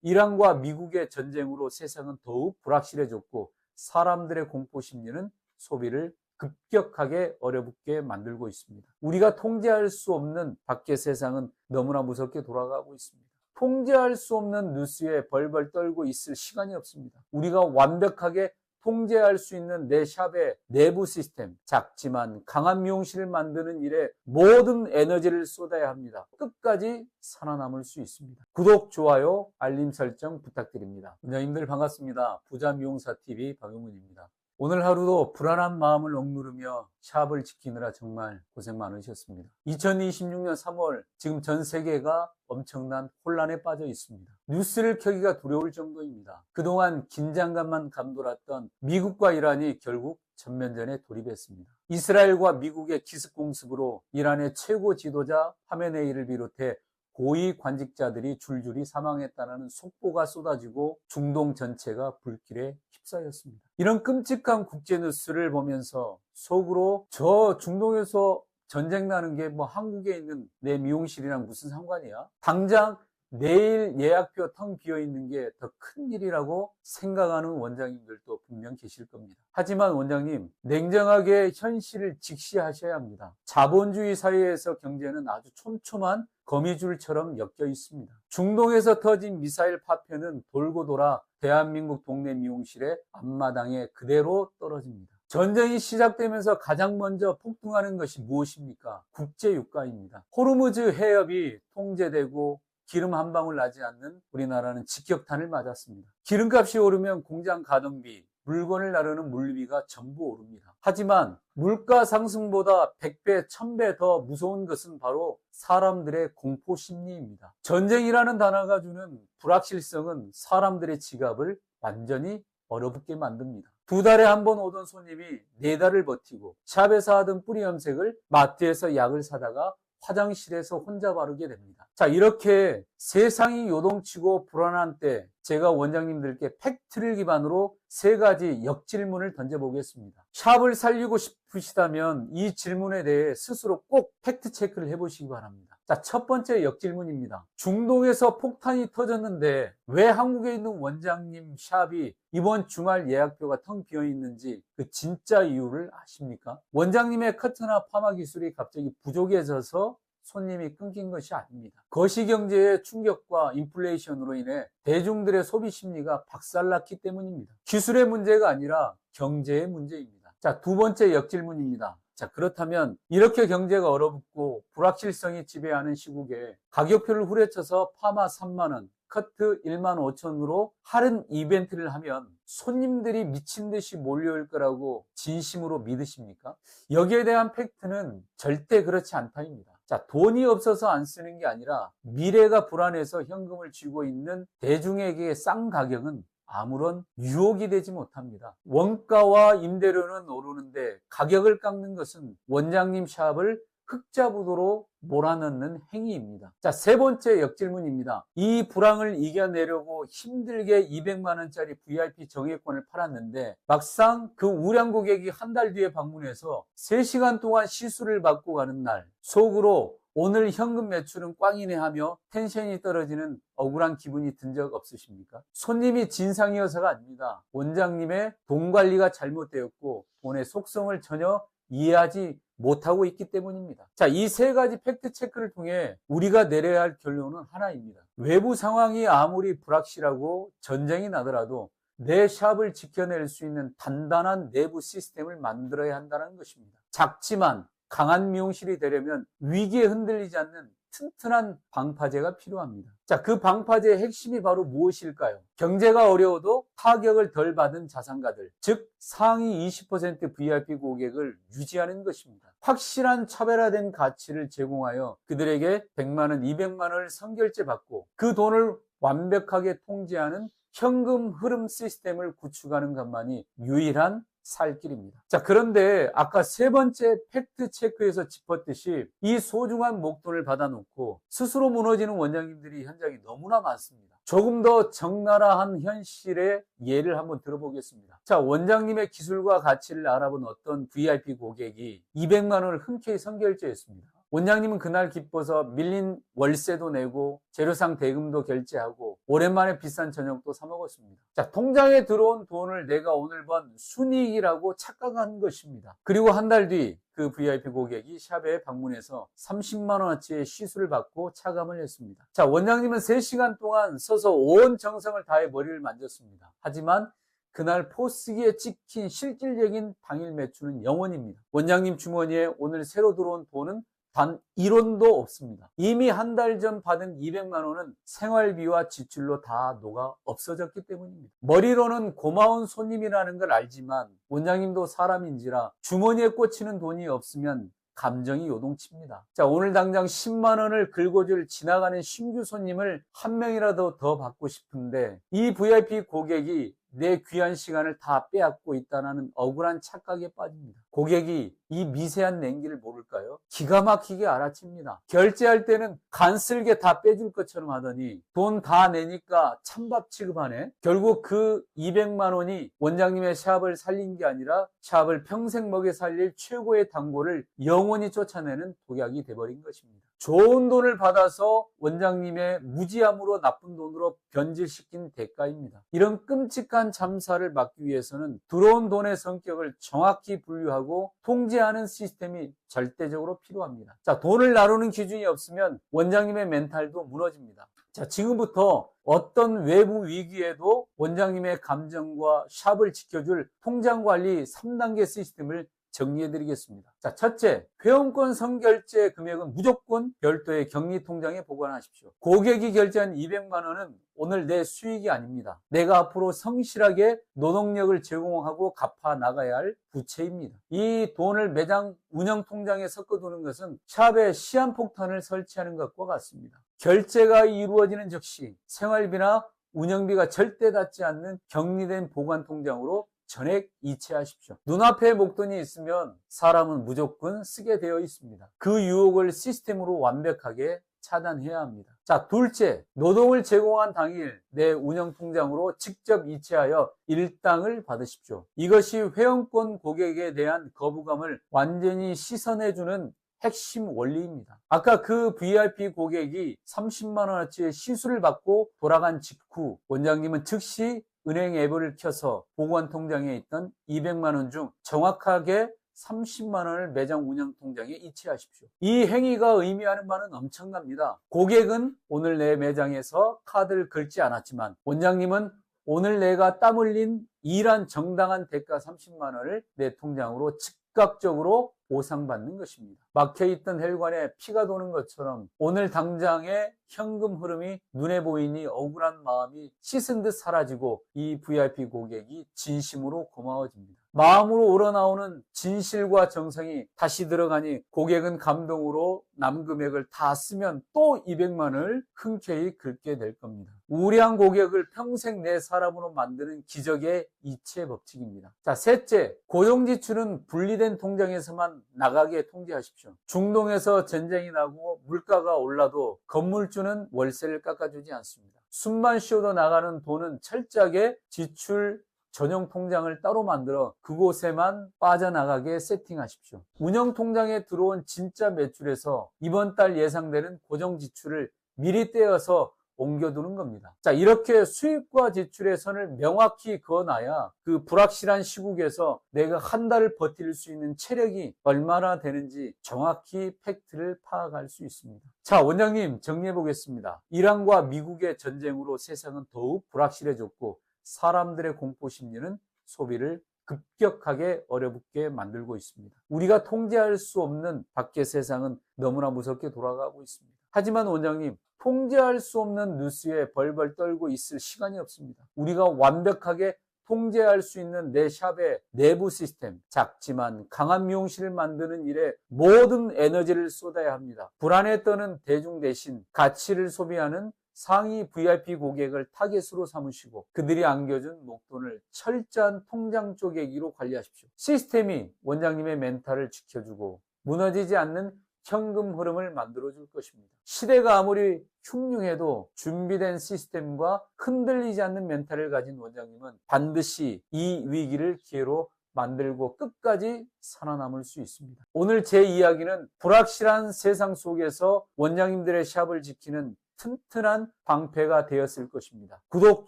이란과 미국의 전쟁으로 세상은 더욱 불확실해졌고 사람들의 공포 심리는 소비를 급격하게 어렵게 만들고 있습니다. 우리가 통제할 수 없는 밖의 세상은 너무나 무섭게 돌아가고 있습니다. 통제할 수 없는 뉴스에 벌벌 떨고 있을 시간이 없습니다. 우리가 완벽하게 통제할 수 있는 내 샵의 내부 시스템, 작지만 강한 미용실을 만드는 일에 모든 에너지를 쏟아야 합니다. 끝까지 살아남을 수 있습니다. 구독, 좋아요, 알림 설정 부탁드립니다. 원장님들 반갑습니다. 부자 미용사 TV 박용문입니다. 오늘 하루도 불안한 마음을 억누르며 샵을 지키느라 정말 고생 많으셨습니다. 2026년 3월 지금 전 세계가 엄청난 혼란에 빠져 있습니다. 뉴스를 켜기가 두려울 정도입니다. 그동안 긴장감만 감돌았던 미국과 이란이 결국 전면전에 돌입했습니다. 이스라엘과 미국의 기습공습으로 이란의 최고 지도자 하메네이를 비롯해 고위 관직자들이 줄줄이 사망했다는 속보가 쏟아지고 중동 전체가 불길에 휩싸였습니다. 이런 끔찍한 국제뉴스를 보면서 속으로 저 중동에서 전쟁 나는 게 뭐 한국에 있는 내 미용실이랑 무슨 상관이야? 당장 내일 예약표 텅 비어 있는 게 더 큰 일이라고 생각하는 원장님들도 분명 계실 겁니다. 하지만 원장님, 냉정하게 현실을 직시하셔야 합니다. 자본주의 사회에서 경제는 아주 촘촘한 거미줄처럼 엮여 있습니다. 중동에서 터진 미사일 파편은 돌고 돌아 대한민국 동네 미용실의 앞마당에 그대로 떨어집니다. 전쟁이 시작되면서 가장 먼저 폭등하는 것이 무엇입니까? 국제유가입니다. 호르무즈 해협이 통제되고 기름 한 방울 나지 않는 우리나라는 직격탄을 맞았습니다. 기름값이 오르면 공장 가동비, 물건을 나르는 물류비가 전부 오릅니다. 하지만 물가 상승보다 100배, 1000배 더 무서운 것은 바로 사람들의 공포 심리입니다. 전쟁이라는 단어가 주는 불확실성은 사람들의 지갑을 완전히 얼어붙게 만듭니다. 2달에 한 번 오던 손님이 4달을 버티고 샵에서 하던 뿌리 염색을 마트에서 약을 사다가 화장실에서 혼자 바르게 됩니다. 자, 이렇게 세상이 요동치고 불안한 때 제가 원장님들께 팩트를 기반으로 3가지 역질문을 던져보겠습니다. 샵을 살리고 싶으시다면 이 질문에 대해 스스로 꼭 팩트 체크를 해보시기 바랍니다. 자, 첫 번째 역질문입니다. 중동에서 폭탄이 터졌는데 왜 한국에 있는 원장님 샵이 이번 주말 예약표가 텅 비어 있는지 그 진짜 이유를 아십니까? 원장님의 커트나 파마 기술이 갑자기 부족해져서 손님이 끊긴 것이 아닙니다. 거시경제의 충격과 인플레이션으로 인해 대중들의 소비 심리가 박살났기 때문입니다. 기술의 문제가 아니라 경제의 문제입니다. 자, 2번째 역질문입니다. 자, 그렇다면 이렇게 경제가 얼어붙고 불확실성이 지배하는 시국에 가격표를 후려쳐서 파마 3만 원, 커트 1만 5천으로 할인 이벤트를 하면 손님들이 미친 듯이 몰려올 거라고 진심으로 믿으십니까? 여기에 대한 팩트는 절대 그렇지 않다입니다. 자, 돈이 없어서 안 쓰는 게 아니라 미래가 불안해서 현금을 쥐고 있는 대중에게 싼 가격은 아무런 유혹이 되지 못합니다. 원가와 임대료는 오르는데 가격을 깎는 것은 원장님 샵을 흑자부도로 몰아넣는 행위입니다. 자, 3번째 역질문입니다. 이 불황을 이겨내려고 힘들게 200만 원짜리 VIP 정액권을 팔았는데 막상 그 우량 고객이 한 달 뒤에 방문해서 3시간 동안 시술을 받고 가는 날 속으로 오늘 현금 매출은 꽝이네 하며 텐션이 떨어지는 억울한 기분이 든 적 없으십니까? 손님이 진상이어서가 아닙니다. 원장님의 돈 관리가 잘못되었고 돈의 속성을 전혀 이해하지 못하고 있기 때문입니다. 자, 이 3가지 팩트 체크를 통해 우리가 내려야 할 결론은 하나입니다. 외부 상황이 아무리 불확실하고 전쟁이 나더라도 내 샵을 지켜낼 수 있는 단단한 내부 시스템을 만들어야 한다는 것입니다. 작지만 강한 미용실이 되려면 위기에 흔들리지 않는 튼튼한 방파제가 필요합니다. 자, 그 방파제의 핵심이 바로 무엇일까요? 경제가 어려워도 타격을 덜 받은 자산가들, 즉 상위 20% VIP 고객을 유지하는 것입니다. 확실한 차별화된 가치를 제공하여 그들에게 100만 원, 200만 원을 선결제 받고 그 돈을 완벽하게 통제하는 현금 흐름 시스템을 구축하는 것만이 유일한 살 길입니다. 자, 그런데 아까 3번째 팩트 체크에서 짚었듯이 이 소중한 목돈을 받아놓고 스스로 무너지는 원장님들이 현장에 너무나 많습니다. 조금 더 적나라한 현실의 예를 한번 들어보겠습니다. 자, 원장님의 기술과 가치를 알아본 어떤 VIP 고객이 200만 원을 흔쾌히 선결제했습니다. 원장님은 그날 기뻐서 밀린 월세도 내고 재료상 대금도 결제하고 오랜만에 비싼 저녁도 사 먹었습니다. 자, 통장에 들어온 돈을 내가 오늘 번 순이익이라고 착각한 것입니다. 그리고 한 달 뒤 그 VIP 고객이 샵에 방문해서 30만 원어치의 시술을 받고 차감을 했습니다. 자, 원장님은 3시간 동안 서서 온 정성을 다해 머리를 만졌습니다. 하지만 그날 포스기에 찍힌 실질적인 당일 매출은 0원입니다. 원장님 주머니에 오늘 새로 들어온 돈은 단 1원도 없습니다. 이미 한 달 전 받은 200만 원은 생활비와 지출로 다 녹아 없어졌기 때문입니다. 머리로는 고마운 손님이라는 걸 알지만 원장님도 사람인지라 주머니에 꽂히는 돈이 없으면 감정이 요동칩니다. 자, 오늘 당장 10만 원을 긁어줄 지나가는 신규 손님을 한 명이라도 더 받고 싶은데 이 VIP 고객이 내 귀한 시간을 다 빼앗고 있다는 억울한 착각에 빠집니다. 고객이 이 미세한 냉기를 모를까요? 기가 막히게 알아챕니다. 결제할 때는 간쓸게 다 빼줄 것처럼 하더니 돈 다 내니까 찬밥 취급하네. 결국 그 200만 원이 원장님의 샵을 살린 게 아니라 샵을 평생 먹여 살릴 최고의 단골을 영원히 쫓아내는 독약이 돼버린 것입니다. 좋은 돈을 받아서 원장님의 무지함으로 나쁜 돈으로 변질시킨 대가입니다. 이런 끔찍한 참사를 막기 위해서는 들어온 돈의 성격을 정확히 분류하고 통제하는 시스템이 절대적으로 필요합니다. 자, 돈을 나누는 기준이 없으면 원장님의 멘탈도 무너집니다. 자, 지금부터 어떤 외부 위기에도 원장님의 감정과 샵을 지켜줄 통장관리 3단계 시스템을 정리해드리겠습니다. 자, 첫째, 회원권 선결제 금액은 무조건 별도의 격리통장에 보관하십시오. 고객이 결제한 200만 원은 오늘 내 수익이 아닙니다. 내가 앞으로 성실하게 노동력을 제공하고 갚아 나가야 할 부채입니다. 이 돈을 매장 운영통장에 섞어두는 것은 샵에 시한폭탄을 설치하는 것과 같습니다. 결제가 이루어지는 즉시 생활비나 운영비가 절대 닿지 않는 격리된 보관통장으로 전액 이체하십시오. 눈앞에 목돈이 있으면 사람은 무조건 쓰게 되어 있습니다. 그 유혹을 시스템으로 완벽하게 차단해야 합니다. 자, 둘째, 노동을 제공한 당일 내 운영통장으로 직접 이체하여 일당을 받으십시오. 이것이 회원권 고객에 대한 거부감을 완전히 씻어내주는 핵심 원리입니다. 아까 그 VIP 고객이 30만 원어치의 시술을 받고 돌아간 직후 원장님은 즉시 은행 앱을 켜서 보관 통장에 있던 200만 원 중 정확하게 30만 원을 매장 운영 통장에 이체하십시오. 이 행위가 의미하는 바는 엄청납니다. 고객은 오늘 내 매장에서 카드를 긁지 않았지만 원장님은 오늘 내가 땀 흘린 일한 정당한 대가 30만 원을 내 통장으로 즉각적으로 보상받는 것입니다. 막혀있던 혈관에 피가 도는 것처럼 오늘 당장의 현금 흐름이 눈에 보이니 억울한 마음이 씻은 듯 사라지고 이 VIP 고객이 진심으로 고마워집니다. 마음으로 우러나오는 진실과 정성이 다시 들어가니 고객은 감동으로 남금액을 다 쓰면 또 200만 원을 흔쾌히 긁게 될 겁니다. 우량한 고객을 평생 내 사람으로 만드는 기적의 이체 법칙입니다. 자, 셋째, 고정지출은 분리된 통장에서만 나가게 통제하십시오. 중동에서 전쟁이 나고 물가가 올라도 건물주는 월세를 깎아주지 않습니다. 숨만 쉬어도 나가는 돈은 철저하게 지출 전용 통장을 따로 만들어 그곳에만 빠져나가게 세팅하십시오. 운영 통장에 들어온 진짜 매출에서 이번 달 예상되는 고정 지출을 미리 떼어서 옮겨두는 겁니다. 자, 이렇게 수입과 지출의 선을 명확히 그어놔야 그 불확실한 시국에서 내가 한 달을 버틸 수 있는 체력이 얼마나 되는지 정확히 팩트를 파악할 수 있습니다. 자, 원장님 정리해 보겠습니다. 이란과 미국의 전쟁으로 세상은 더욱 불확실해졌고 사람들의 공포심리는 소비를 급격하게 어렵게 만들고 있습니다. 우리가 통제할 수 없는 밖의 세상은 너무나 무섭게 돌아가고 있습니다. 하지만 원장님, 통제할 수 없는 뉴스에 벌벌 떨고 있을 시간이 없습니다. 우리가 완벽하게 통제할 수 있는 내 샵의 내부 시스템, 작지만 강한 미용실을 만드는 일에 모든 에너지를 쏟아야 합니다. 불안에 떠는 대중 대신 가치를 소비하는 상위 VIP 고객을 타겟으로 삼으시고 그들이 안겨준 목돈을 철저한 통장 쪼개기로 관리하십시오. 시스템이 원장님의 멘탈을 지켜주고 무너지지 않는 현금 흐름을 만들어줄 것입니다. 시대가 아무리 흉흉해도 준비된 시스템과 흔들리지 않는 멘탈을 가진 원장님은 반드시 이 위기를 기회로 만들고 끝까지 살아남을 수 있습니다. 오늘 제 이야기는 불확실한 세상 속에서 원장님들의 샵을 지키는 튼튼한 방패가 되었을 것입니다. 구독,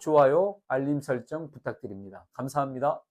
좋아요, 알림 설정 부탁드립니다. 감사합니다.